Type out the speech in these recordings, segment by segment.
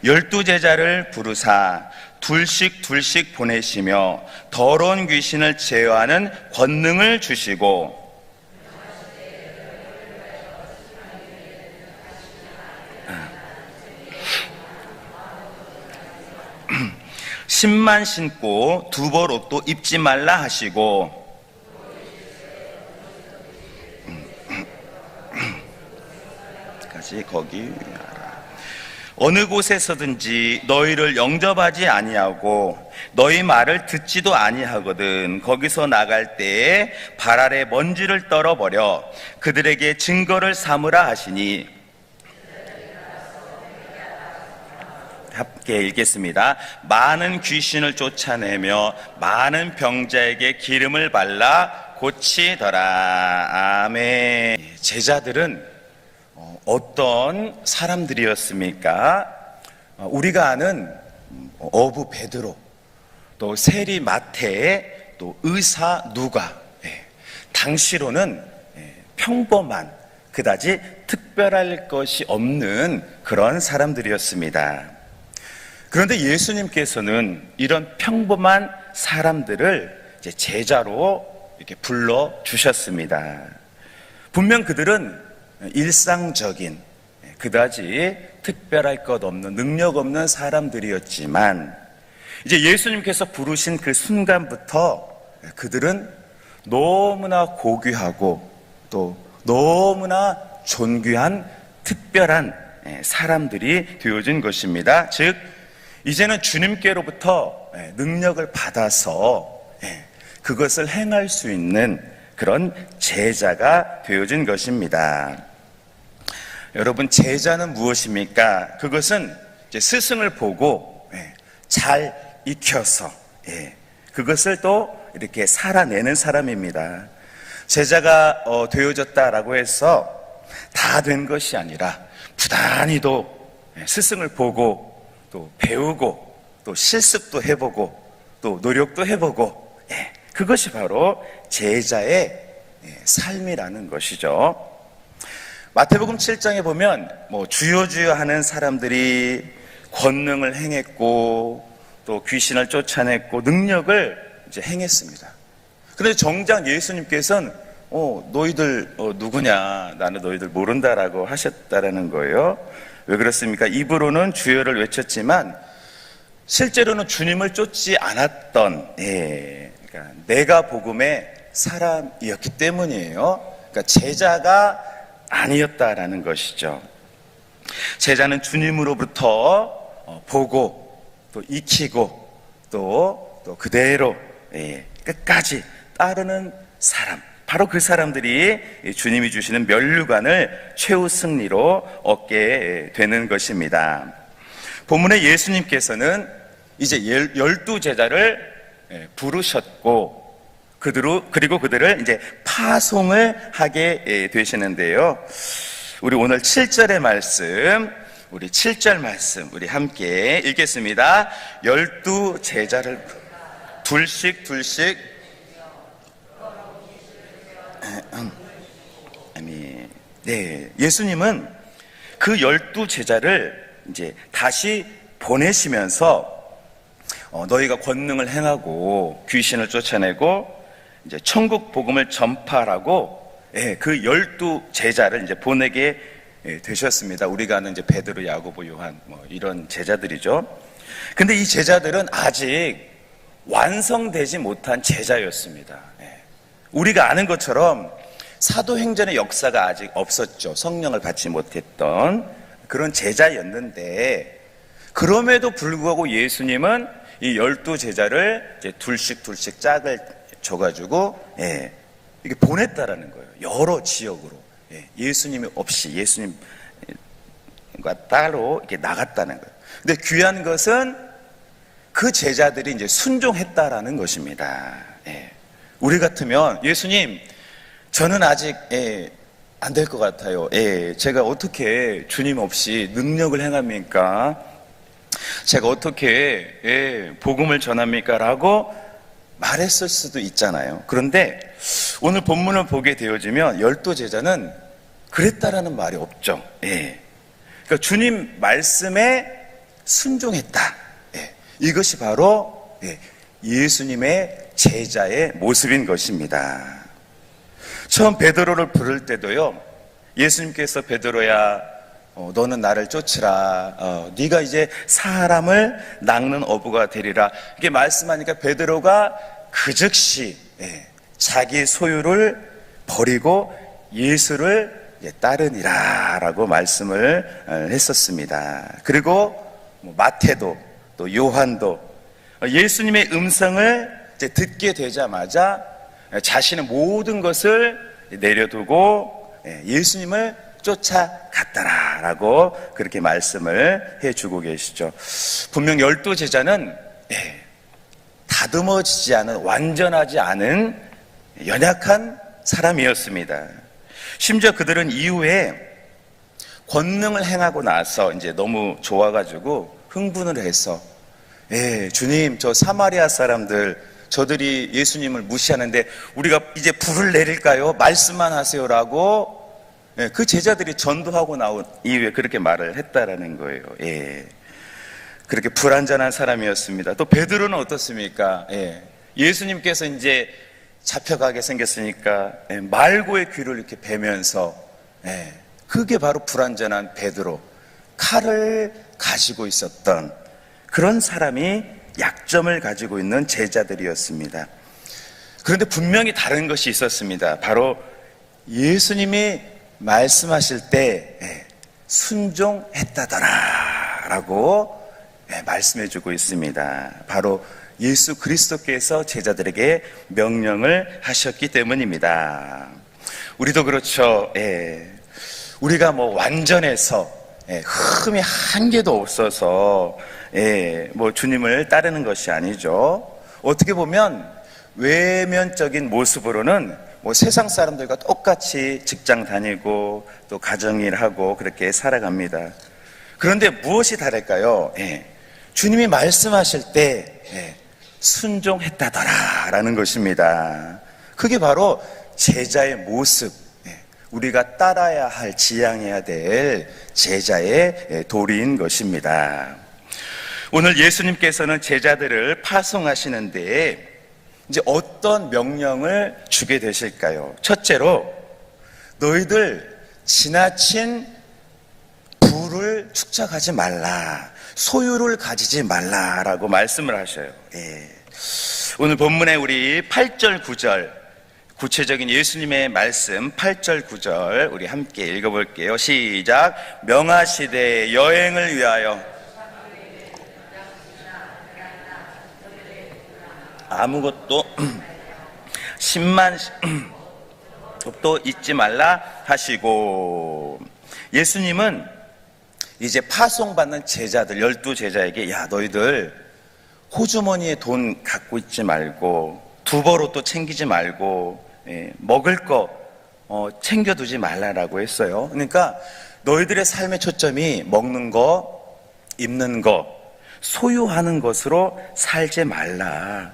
12 제자를 부르사 둘씩 둘씩 보내시며 더러운 귀신을 제어하는 권능을 주시고 10만 신고 두벌 옷도 입지 말라 하시고 거기 어느 곳에서든지 너희를 영접하지 아니하고 너희 말을 듣지도 아니하거든 거기서 나갈 때에 발 아래 먼지를 떨어버려 그들에게 증거를 삼으라 하시니. 함께 읽겠습니다. 많은 귀신을 쫓아내며 많은 병자에게 기름을 발라 고치더라. 아멘. 제자들은 어떤 사람들이었습니까? 우리가 아는 어부 베드로, 또 세리 마태, 또 의사 누가, 당시로는 평범한, 그다지 특별할 것이 없는 그런 사람들이었습니다. 그런데 예수님께서는 이런 평범한 사람들을 이제 제자로 이렇게 불러 주셨습니다. 분명 그들은 일상적인, 그다지 특별할 것 없는, 능력 없는 사람들이었지만 이제 예수님께서 부르신 그 순간부터 그들은 너무나 고귀하고 또 너무나 존귀한 특별한 사람들이 되어진 것입니다. 즉 이제는 주님께로부터 능력을 받아서 그것을 행할 수 있는 그런 제자가 되어진 것입니다. 여러분, 제자는 무엇입니까? 그것은 이제 스승을 보고 잘 익혀서 그것을 또 이렇게 살아내는 사람입니다. 제자가 되어졌다라고 해서 다 된 것이 아니라 부단히도 스승을 보고 또 배우고 또 실습도 해보고 또 노력도 해보고 그것이 바로 제자의 삶이라는 것이죠. 마태복음 7장에 보면 주여 주여 하는 사람들이 권능을 행했고 또 귀신을 쫓아냈고 능력을 이제 행했습니다. 그런데 정작 예수님께서는 너희들 누구냐, 나는 너희들 모른다라고 하셨다라는 거예요. 왜 그렇습니까? 입으로는 주여를 외쳤지만 실제로는 주님을 쫓지 않았던 그러니까 내가 복음의 사람이었기 때문이에요. 그러니까 제자가 아니었다라는 것이죠. 제자는 주님으로부터 보고 또 익히고 또 그대로 끝까지 따르는 사람, 바로 그 사람들이 주님이 주시는 면류관을 최후 승리로 얻게 되는 것입니다. 본문에 예수님께서는 이제 12 제자를 부르셨고 그리고 그들을 이제 파송을 하게 되시는데요. 우리 오늘 7절의 말씀, 우리 7절 말씀 우리 함께 읽겠습니다. 12 제자를 둘씩 예수님은 그 12 제자를 이제 다시 보내시면서 너희가 권능을 행하고 귀신을 쫓아내고 이제 천국 복음을 전파하라고 그 12 제자를 이제 보내게 되셨습니다. 우리가 아는 이제 베드로, 야고보, 요한 이런 제자들이죠. 근데 이 제자들은 아직 완성되지 못한 제자였습니다. 우리가 아는 것처럼 사도행전의 역사가 아직 없었죠. 성령을 받지 못했던 그런 제자였는데, 그럼에도 불구하고 예수님은 이 12 제자를 이제 둘씩 짝을 줘가지고 이게 보냈다라는 거예요. 여러 지역으로. 예수님이 없이 예수님과 따로 이렇게 나갔다는 거예요. 근데 귀한 것은 그 제자들이 이제 순종했다라는 것입니다. 우리 같으면 예수님, 저는 아직 안 될 것 같아요. 제가 어떻게 주님 없이 능력을 행합니까? 제가 어떻게 복음을 전합니까? 라고 말했을 수도 있잖아요. 그런데 오늘 본문을 보게 되어지면 12 제자는 그랬다라는 말이 없죠. 그러니까 주님 말씀에 순종했다. 이것이 바로 예수님의 제자의 모습인 것입니다. 처음 베드로를 부를 때도요, 예수님께서 베드로야, 너는 나를 쫓으라. 네가 이제 사람을 낚는 어부가 되리라. 이게 말씀하니까 베드로가 그 즉시 자기 소유를 버리고 예수를 따르니라 라고 말씀을 했었습니다. 그리고 마태도 또 요한도 예수님의 음성을 듣게 되자마자 자신의 모든 것을 내려두고 예수님을 쫓아갔더라 라고 그렇게 말씀을 해주고 계시죠. 분명 12제자는 다듬어지지 않은, 완전하지 않은 연약한 사람이었습니다. 심지어 그들은 이후에 권능을 행하고 나서 이제 너무 좋아가지고 흥분을 해서 주님, 저 사마리아 사람들, 저들이 예수님을 무시하는데 우리가 이제 불을 내릴까요? 말씀만 하세요라고 그 제자들이 전도하고 나온 이후에 그렇게 말을 했다라는 거예요. 그렇게 불완전한 사람이었습니다. 또 베드로는 어떻습니까? 예수님께서 이제 잡혀가게 생겼으니까 말고의 귀를 이렇게 베면서 그게 바로 불완전한 베드로, 칼을 가지고 있었던 그런 사람이 약점을 가지고 있는 제자들이었습니다. 그런데 분명히 다른 것이 있었습니다. 바로 예수님이 말씀하실 때 순종했다더라 라고 말씀해주고 있습니다. 바로 예수 그리스도께서 제자들에게 명령을 하셨기 때문입니다. 우리도 그렇죠. 우리가 완전해서 흠이 한 개도 없어서 주님을 따르는 것이 아니죠. 어떻게 보면 외면적인 모습으로는 세상 사람들과 똑같이 직장 다니고 또 가정일하고 그렇게 살아갑니다. 그런데 무엇이 다를까요? 주님이 말씀하실 때 순종했다더라 라는 것입니다. 그게 바로 제자의 모습, 우리가 따라야 할, 지향해야 될 제자의 도리인 것입니다. 오늘 예수님께서는 제자들을 파송하시는데 이제 어떤 명령을 주게 되실까요? 첫째로, 너희들 지나친 부를 축적하지 말라, 소유를 가지지 말라라고 말씀을 하셔요. 오늘 본문에 우리 8절 9절 구체적인 예수님의 말씀 8절 9절 우리 함께 읽어볼게요. 시작. 명하시되 여행을 위하여 아무것도 10만 도 잊지 말라 하시고, 예수님은 이제 파송받는 제자들 12제자에게 야, 너희들 호주머니에 돈 갖고 있지 말고 두벌옷도 챙기지 말고 먹을 거 챙겨두지 말라라고 했어요. 그러니까 너희들의 삶의 초점이 먹는 거, 입는 거, 소유하는 것으로 살지 말라.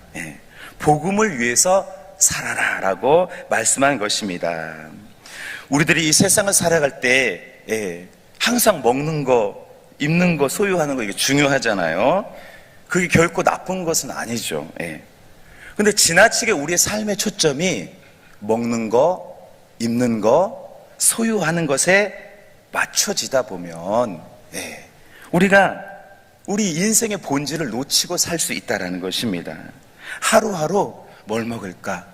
복음을 위해서 살아라라고 말씀한 것입니다. 우리들이 이 세상을 살아갈 때 항상 먹는 거, 입는 거, 소유하는 거 이게 중요하잖아요. 그게 결코 나쁜 것은 아니죠. 근데 지나치게 우리의 삶의 초점이 먹는 거, 입는 거, 소유하는 것에 맞춰지다 보면 우리가 우리 인생의 본질을 놓치고 살 수 있다는 것입니다. 하루하루 뭘 먹을까?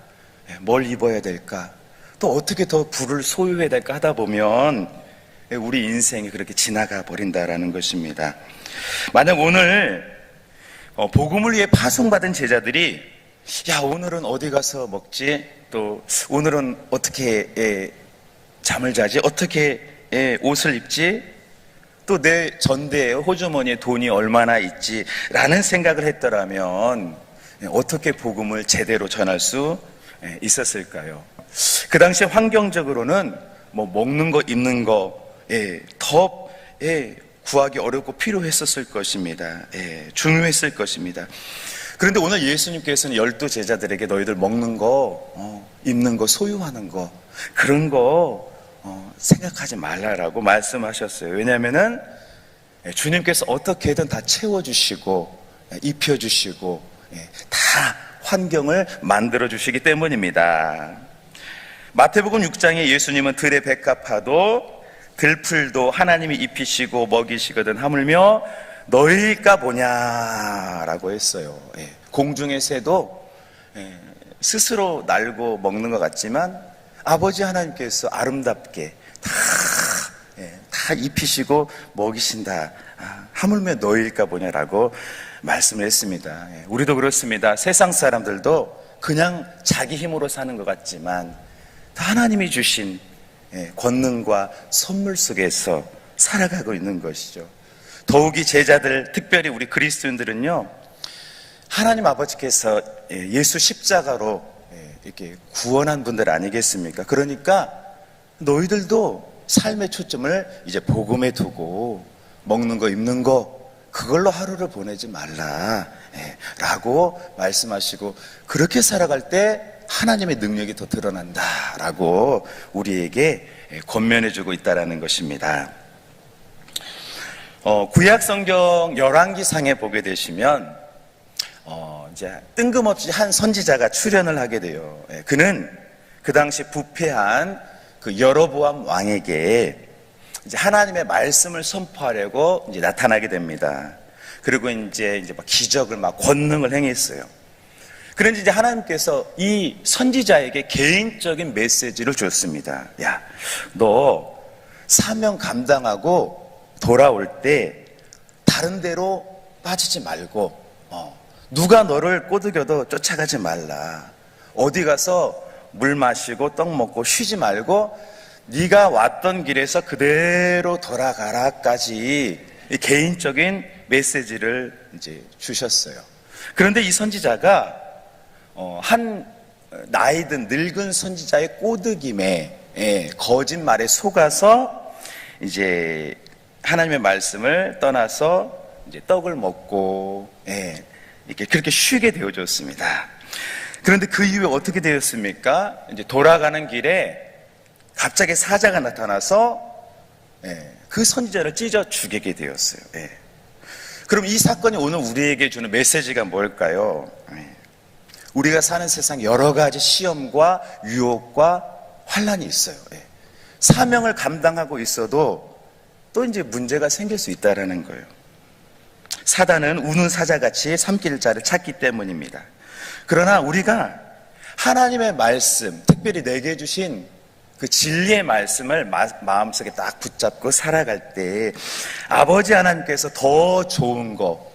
뭘 입어야 될까? 또 어떻게 더 부를 소유해야 될까 하다 보면 우리 인생이 그렇게 지나가 버린다는 것입니다. 만약 오늘 복음을 위해 파송받은 제자들이 야, 오늘은 어디 가서 먹지? 또 오늘은 어떻게 잠을 자지? 어떻게 옷을 입지? 또 내 전대에 호주머니에 돈이 얼마나 있지? 라는 생각을 했더라면 어떻게 복음을 제대로 전할 수 있었을까요? 그 당시 환경적으로는 먹는 거, 입는 거 더 구하기 어렵고 필요했었을 것입니다. 중요했을 것입니다. 그런데 오늘 예수님께서는 12제자들에게 너희들 먹는 거, 입는 거, 소유하는 거, 그런 거 생각하지 말라라고 말씀하셨어요. 왜냐하면은 주님께서 어떻게든 다 채워주시고 입혀주시고 다 환경을 만들어주시기 때문입니다. 마태복음 6장에 예수님은 들의 백합화도 들풀도 하나님이 입히시고 먹이시거든 하물며 너희일까 보냐라고 했어요. 공중의 새도 스스로 날고 먹는 것 같지만 아버지 하나님께서 아름답게 다 입히시고 먹이신다. 하물며 너희일까 보냐라고 말씀을 했습니다. 우리도 그렇습니다. 세상 사람들도 그냥 자기 힘으로 사는 것 같지만 하나님이 주신 권능과 선물 속에서 살아가고 있는 것이죠. 더욱이 제자들, 특별히 우리 그리스도인들은요, 하나님 아버지께서 예수 십자가로 이렇게 구원한 분들 아니겠습니까? 그러니까 너희들도 삶의 초점을 이제 복음에 두고 먹는 거 입는 거 그걸로 하루를 보내지 말라 라고 말씀하시고, 그렇게 살아갈 때 하나님의 능력이 더 드러난다 라고 우리에게 권면해주고 있다는 것입니다. 구약 성경 열왕기상에 보게 되시면 이제 뜬금없이 한 선지자가 출연을 하게 돼요. 그는 그 당시 부패한 그 여로보암 왕에게 이제 하나님의 말씀을 선포하려고 이제 나타나게 됩니다. 그리고 이제 막 기적을 막 권능을 행했어요. 그런데 이제 하나님께서 이 선지자에게 개인적인 메시지를 줬습니다. 야, 너 사명 감당하고 돌아올 때 다른 데로 빠지지 말고 누가 너를 꼬드겨도 쫓아가지 말라. 어디 가서 물 마시고 떡 먹고 쉬지 말고 네가 왔던 길에서 그대로 돌아가라까지 개인적인 메시지를 이제 주셨어요. 그런데 이 선지자가 한 나이든 늙은 선지자의 꼬드김에 거짓말에 속아서 이제 하나님의 말씀을 떠나서 이제 떡을 먹고 이렇게 그렇게 쉬게 되어졌습니다. 그런데 그 이후에 어떻게 되었습니까? 이제 돌아가는 길에 갑자기 사자가 나타나서 그 선지자를 찢어 죽이게 되었어요. 그럼 이 사건이 오늘 우리에게 주는 메시지가 뭘까요? 우리가 사는 세상 여러 가지 시험과 유혹과 환란이 있어요. 사명을 감당하고 있어도 또 이제 문제가 생길 수 있다는 거예요. 사단은 우는 사자같이 삼킬 자를 찾기 때문입니다. 그러나 우리가 하나님의 말씀, 특별히 내게 주신 그 진리의 말씀을 마음속에 딱 붙잡고 살아갈 때 아버지 하나님께서 더 좋은 거,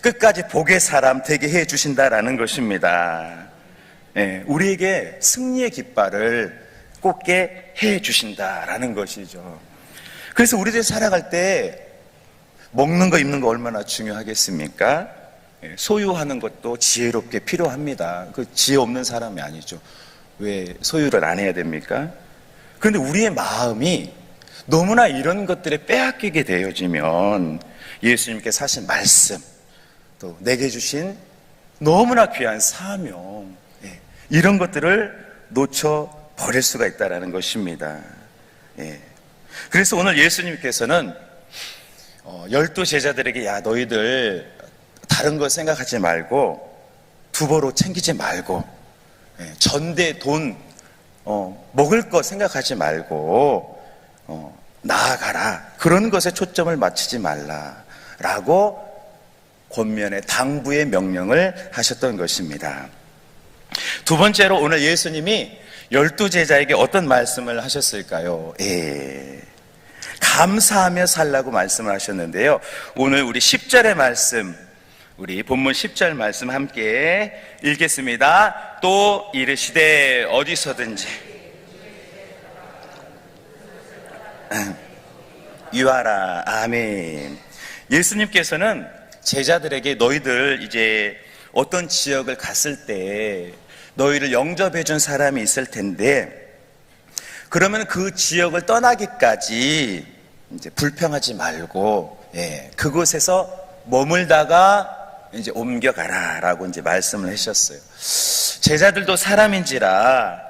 끝까지 복의 사람 되게 해 주신다라는 것입니다. 우리에게 승리의 깃발을 꽂게 해 주신다라는 것이죠. 그래서 우리들이 살아갈 때 먹는 거 입는 거 얼마나 중요하겠습니까? 소유하는 것도 지혜롭게 필요합니다. 그 지혜 없는 사람이 아니죠. 왜 소유를 안 해야 됩니까? 그런데 우리의 마음이 너무나 이런 것들에 빼앗기게 되어지면 예수님께서 하신 말씀, 또 내게 주신 너무나 귀한 사명, 이런 것들을 놓쳐버릴 수가 있다는 것입니다. 그래서 오늘 예수님께서는 12 제자들에게 야, 너희들 다른 거 생각하지 말고 두보로 챙기지 말고 전대 돈 먹을 거 생각하지 말고 나아가라, 그런 것에 초점을 맞추지 말라라고 권면의 당부의 명령을 하셨던 것입니다. 두 번째로 오늘 예수님이 12 제자에게 어떤 말씀을 하셨을까요? 감사하며 살라고 말씀을 하셨는데요. 오늘 우리 10절의 말씀, 우리 본문 10절 말씀 함께 읽겠습니다. 또 이르시되 어디서든지 유하라. 아멘. 예수님께서는 제자들에게 너희들 이제 어떤 지역을 갔을 때 너희를 영접해 준 사람이 있을 텐데 그러면 그 지역을 떠나기까지 이제 불평하지 말고 그곳에서 머물다가 이제 옮겨가라라고 이제 말씀을 하셨어요. 제자들도 사람인지라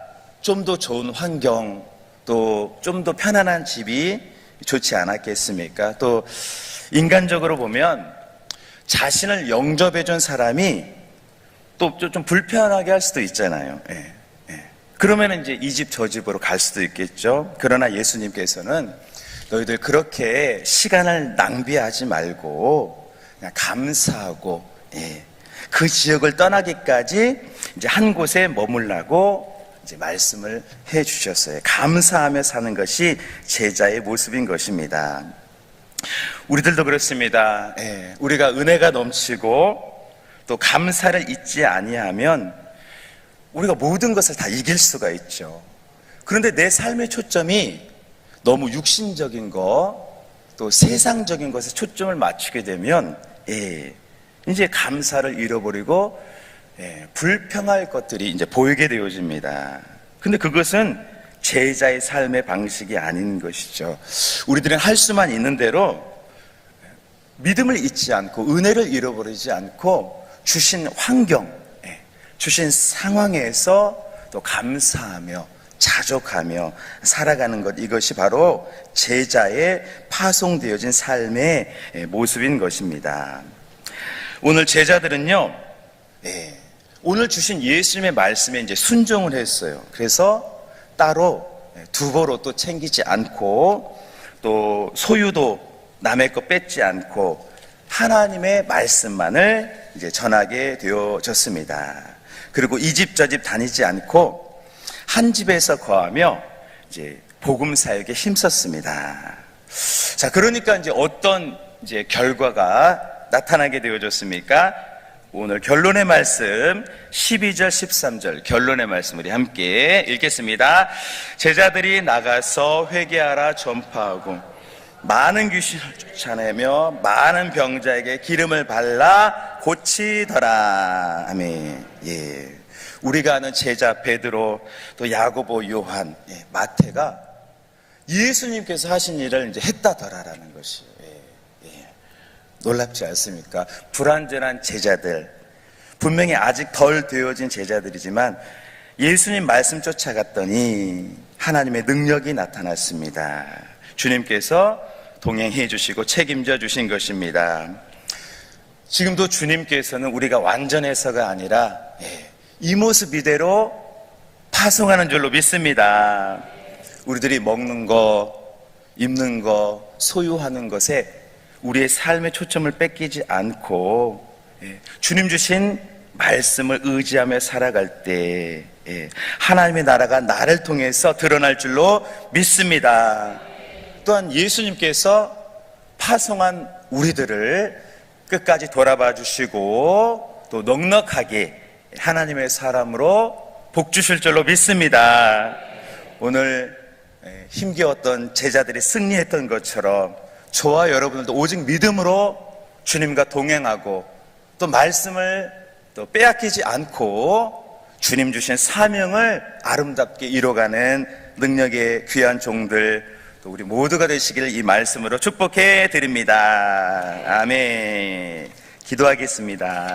좀 더 좋은 환경, 또 좀 더 편안한 집이 좋지 않았겠습니까? 또 인간적으로 보면 자신을 영접해 준 사람이 또 좀 불편하게 할 수도 있잖아요. 그러면 이제 이 집 저 집으로 갈 수도 있겠죠. 그러나 예수님께서는 너희들 그렇게 시간을 낭비하지 말고 그냥 감사하고 그 지역을 떠나기까지 이제 한 곳에 머물라고 이제 말씀을 해 주셨어요. 감사하며 사는 것이 제자의 모습인 것입니다. 우리들도 그렇습니다. 우리가 은혜가 넘치고 또 감사를 잊지 아니하면 우리가 모든 것을 다 이길 수가 있죠. 그런데 내 삶의 초점이 너무 육신적인 거, 또 세상적인 것에 초점을 맞추게 되면 이제 감사를 잃어버리고 불평할 것들이 이제 보이게 되어집니다. 근데 그것은 제자의 삶의 방식이 아닌 것이죠. 우리들은 할 수만 있는 대로 믿음을 잊지 않고 은혜를 잃어버리지 않고 주신 환경, 주신 상황에서 또 감사하며 자족하며 살아가는 것, 이것이 바로 제자의 파송되어진 삶의 모습인 것입니다. 오늘 제자들은요, 오늘 주신 예수님의 말씀에 이제 순종을 했어요. 그래서 따로 두보로 또 챙기지 않고 또 소유도 남의 거 뺏지 않고 하나님의 말씀만을 이제 전하게 되어졌습니다. 그리고 이 집 저 집 다니지 않고 한 집에서 거하며 이제 복음 사역에 힘썼습니다. 자, 그러니까 이제 어떤 이제 결과가 나타나게 되어졌습니까? 오늘 결론의 말씀 12절 13절 결론의 말씀 우리 함께 읽겠습니다. 제자들이 나가서 회개하라 전파하고 많은 귀신을 쫓아내며 많은 병자에게 기름을 발라 고치더라. 아멘. 우리가 아는 제자 베드로, 또 야고보, 요한, 마태가 예수님께서 하신 일을 이제 했다더라라는 것이 놀랍지 않습니까? 불완전한 제자들, 분명히 아직 덜 되어진 제자들이지만 예수님 말씀 쫓아갔더니 하나님의 능력이 나타났습니다. 주님께서 동행해 주시고 책임져 주신 것입니다. 지금도 주님께서는 우리가 완전해서가 아니라 이 모습 이대로 파송하는 줄로 믿습니다. 우리들이 먹는 거, 입는 거, 소유하는 것에 우리의 삶의 초점을 뺏기지 않고 주님 주신 말씀을 의지하며 살아갈 때 하나님의 나라가 나를 통해서 드러날 줄로 믿습니다. 또한 예수님께서 파송한 우리들을 끝까지 돌아봐 주시고 또 넉넉하게 하나님의 사람으로 복 주실 줄로 믿습니다. 오늘 힘겨웠던 제자들이 승리했던 것처럼 저와 여러분들도 오직 믿음으로 주님과 동행하고 또 말씀을 또 빼앗기지 않고 주님 주신 사명을 아름답게 이뤄가는 능력의 귀한 종들, 또 우리 모두가 되시기를 이 말씀으로 축복해 드립니다. 아멘. 기도하겠습니다.